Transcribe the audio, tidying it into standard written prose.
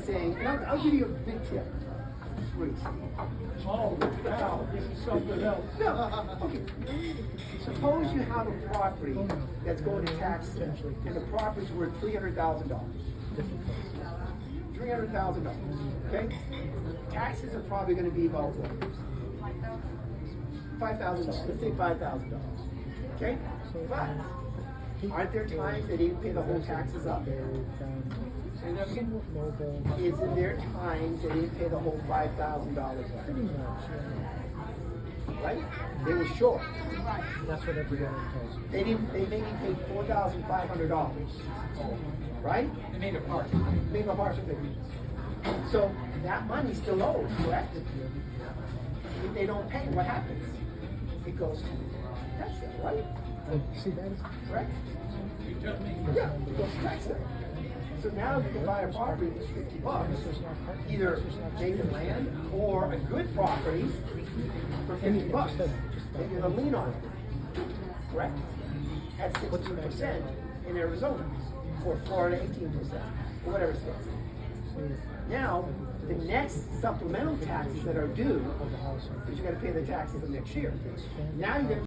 saying, and I'll give you a big tip. Free. Oh, wow, this is something else. No, okay. Suppose you have a property that's going to tax, and the property's worth $300,000. $300,000. Okay? Taxes are probably going to be about what? $5,000. Let's say $5,000. Okay? But aren't there times they didn't pay the whole taxes up? Isn't there times they didn't pay the whole $5,000 up? Right? They were short. That's what everybody does. They maybe paid $4,500. Right? They made a part. Made a partial payment. So that money's still owed, correct? If they don't pay, what happens? It goes to tax sale, right? See, that is Correct? Yeah, it goes to tax sale. So now you can buy a property for $50, either vacant land or a good property for $50. Maybe a lien on it, correct? At 16% in Arizona, or Florida 18%, or whatever it is. Now, the next supplemental taxes that are due, because you got to pay the taxes of next year. Now you're going to